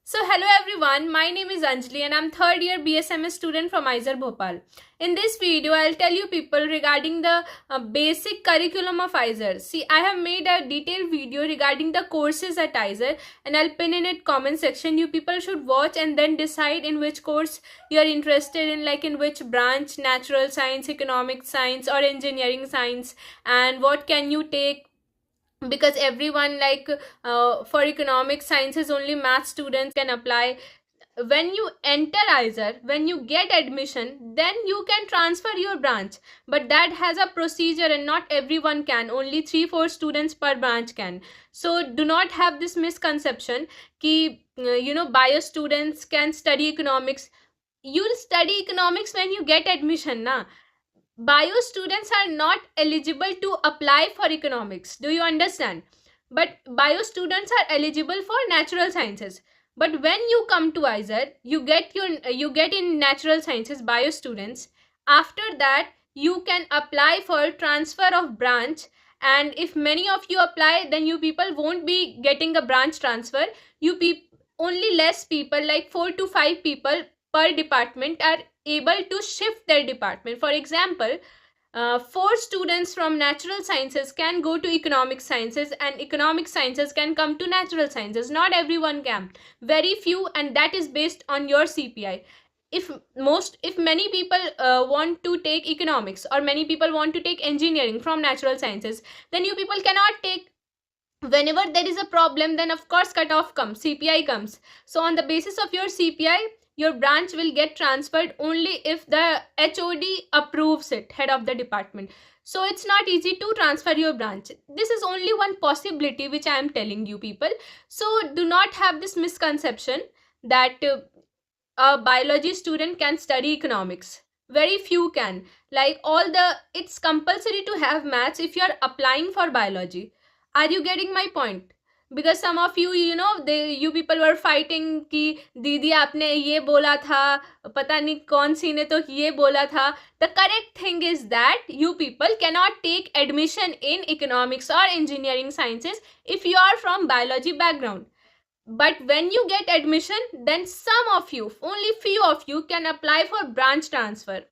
So hello everyone, my name is Anjali and I'm third year BSMS student from ISER Bhopal. In this video, I'll tell you people regarding the basic curriculum of ISER. See, I have made a detailed video regarding the courses at ISER and I'll pin in it comment section. You people should watch and then decide in which course you are interested in, like in which branch, natural science, economic science or engineering science, and what can you take, because everyone for economic sciences only math students can apply. When you enter ISER, when you get admission, then you can transfer your branch, but that has a procedure and not everyone can. Only 3-4 students per branch can. So do not have this misconception ki bio students can study economics. You'll study economics when you get admission na. Bio students are not eligible to apply for economics. Do you understand? But bio students are eligible for natural sciences. But when you come to ISER, you get in natural sciences bio students. After that, you can apply for transfer of branch. And if many of you apply, then you people won't be getting a branch transfer. Only less people, like 4 to 5 people per department, are able to shift their department. For example, 4 students from natural sciences can go to economic sciences and economic sciences can come to natural sciences. Not everyone can, very few, and that is based on your CPI. If many people want to take economics, or many people want to take engineering from natural sciences, then you people cannot take. Whenever there is a problem, then of course cutoff comes, CPI comes. So on the basis of your CPI, your branch will get transferred only if the HOD approves it, head of the department. So it's not easy to transfer your branch. This is only one possibility which I am telling you people. So do not have this misconception that a biology student can study economics. Very few can. It's compulsory to have maths if you are applying for biology. Are you getting my point? Because some of you, you people were fighting कि दीदी आपने ये बोला था, पता नहीं कौन सी ने तो ये बोला था. The correct thing is that you people cannot take admission in economics or engineering sciences if you are from biology background. But when you get admission, then some of you, only few of you, can apply for branch transfer.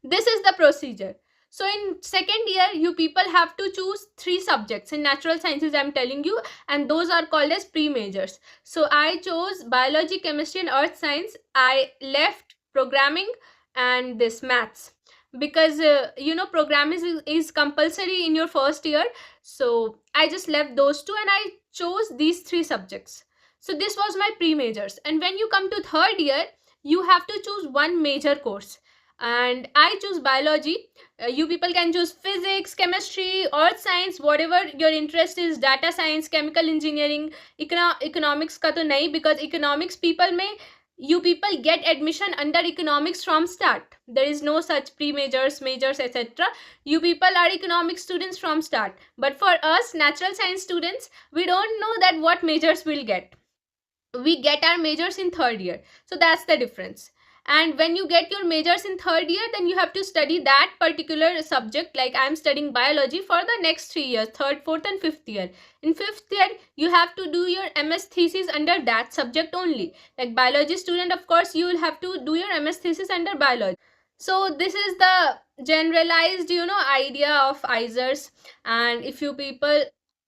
This is the procedure. So in second year, you people have to choose 3 subjects in natural sciences, I'm telling you, and those are called as pre-majors. So I chose biology, chemistry and earth science. I left programming and this maths, because programming is compulsory in your first year. So I just left those two and I chose these 3 subjects. So this was my pre-majors. And when you come to third year, you have to choose one major course, and I choose biology. You people can choose physics, chemistry, earth science, whatever your interest is, data science, chemical engineering. Economics ka to nahi, because economics people mein you people get admission under economics from start. There is no such pre-majors, majors, etc. You people are economic students from start. But for us natural science students, we don't know that what majors we'll get. We get our majors in third year. So that's the difference. And when you get your majors in third year, then you have to study that particular subject. Like I'm studying biology for the next 3 years, third, fourth and fifth year. In fifth year, you have to do your MS thesis under that subject only. Like biology student, of course, you will have to do your MS thesis under biology. So this is the generalized idea of ISERs. And if you people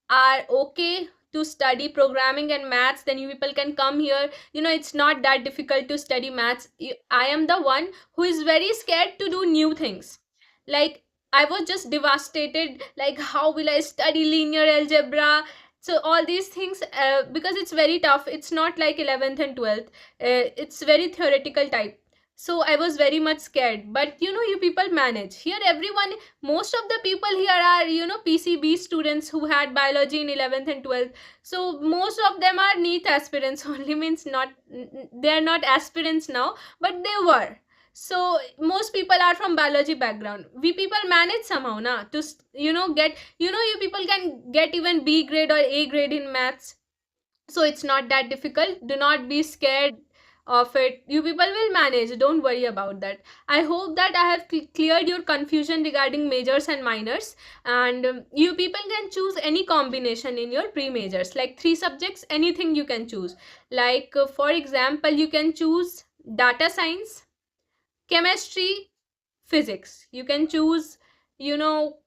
are okay to study programming and maths, then you people can come here. It's not that difficult to study maths. I am the one who is very scared to do new things. Like I was just devastated, like how will I study linear algebra? So all these things, because it's very tough. It's not like 11th and 12th. It's very theoretical type. So I was very much scared, but you people manage here. Everyone, most of the people here are PCB students who had biology in 11th and 12th. So most of them are NEET aspirants only, means not, they are not aspirants now, but they were. So most people are from biology background. We people manage somehow na to get, you people can get even B grade or A grade in maths. So it's not that difficult. Do not be scared of it. You people will manage, don't worry about that. I hope that I have cleared your confusion regarding majors and minors. And you people can choose any combination in your pre-majors, like 3 subjects, anything you can choose. Like for example, you can choose data science, chemistry, physics. You can choose, you know,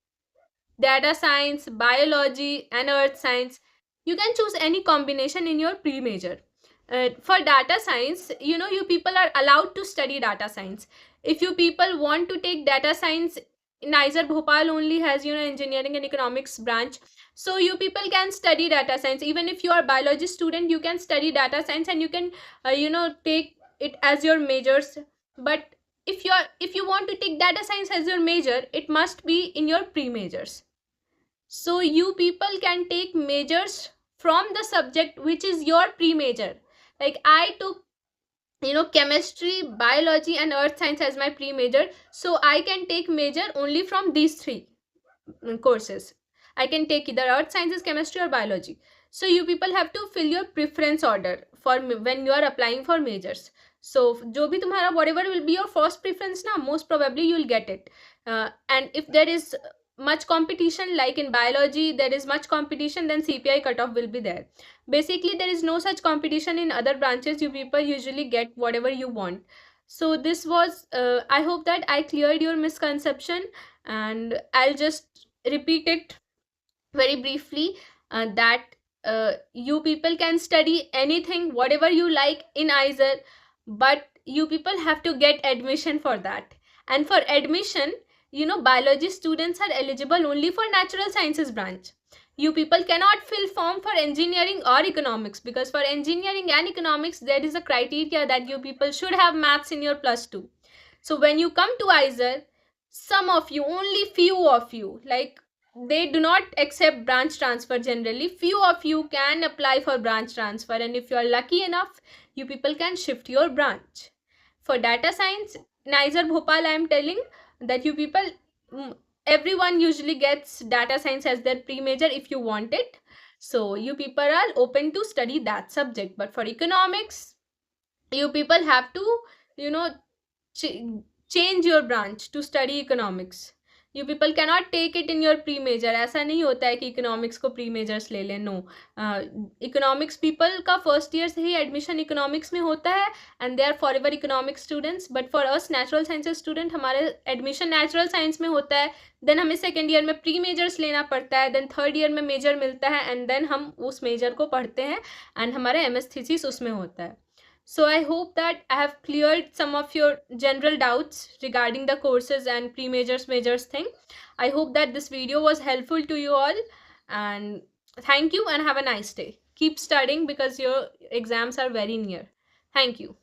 data science, biology, and earth science. You can choose any combination in your pre-major. For data science, you people are allowed to study data science. If you people want to take data science, Nizer Bhopal only has, engineering and economics branch. So you people can study data science. Even if you are a biology student, you can study data science and you can, take it as your majors. But if you want to take data science as your major, it must be in your pre-majors. So you people can take majors from the subject which is your pre-major. Like I took, chemistry, biology, and earth science as my pre-major. So I can take major only from these 3 courses. I can take either earth sciences, chemistry, or biology. So you people have to fill your preference order for when you are applying for majors. So जो भी तुम्हारा whatever will be your first preference ना, most probably you will get it. And if there is much competition, like in biology there is much competition, then CPI cutoff will be there. Basically there is no such competition in other branches. You people usually get whatever you want. So this was, I hope that I cleared your misconception, and I'll just repeat it very briefly, that you people can study anything, whatever you like in Iser, but you people have to get admission for that. And for admission, biology students are eligible only for natural sciences branch. You people cannot fill form for engineering or economics, because for engineering and economics there is a criteria that you people should have maths in your +2. So when you come to Iser, some of you, only few of you, like they do not accept branch transfer generally. Few of you can apply for branch transfer, and if you are lucky enough, you people can shift your branch. For data science, Nizer Bhopal, I am telling that you people, everyone usually gets data science as their pre-major if you want it. So you people are open to study that subject. But for economics, you people have to, you know, change your branch to study economics. You people cannot take it in your pre-major. ऐसा नहीं होता है कि economics को pre-majors ले लें. No. Economics people का first year से ही admission economics में होता है, and they are forever economics students. But for us natural sciences student, हमारे admission natural science में होता है. Then हमें second year में pre-majors लेना पड़ता है. Then third year में major मिलता है, and then हम उस major को पढ़ते हैं, and हमारा MS thesis उसमें होता है. So I hope that I have cleared some of your general doubts regarding the courses and pre-majors, majors thing. I hope that this video was helpful to you all, and thank you and have a nice day. Keep studying because your exams are very near. Thank you.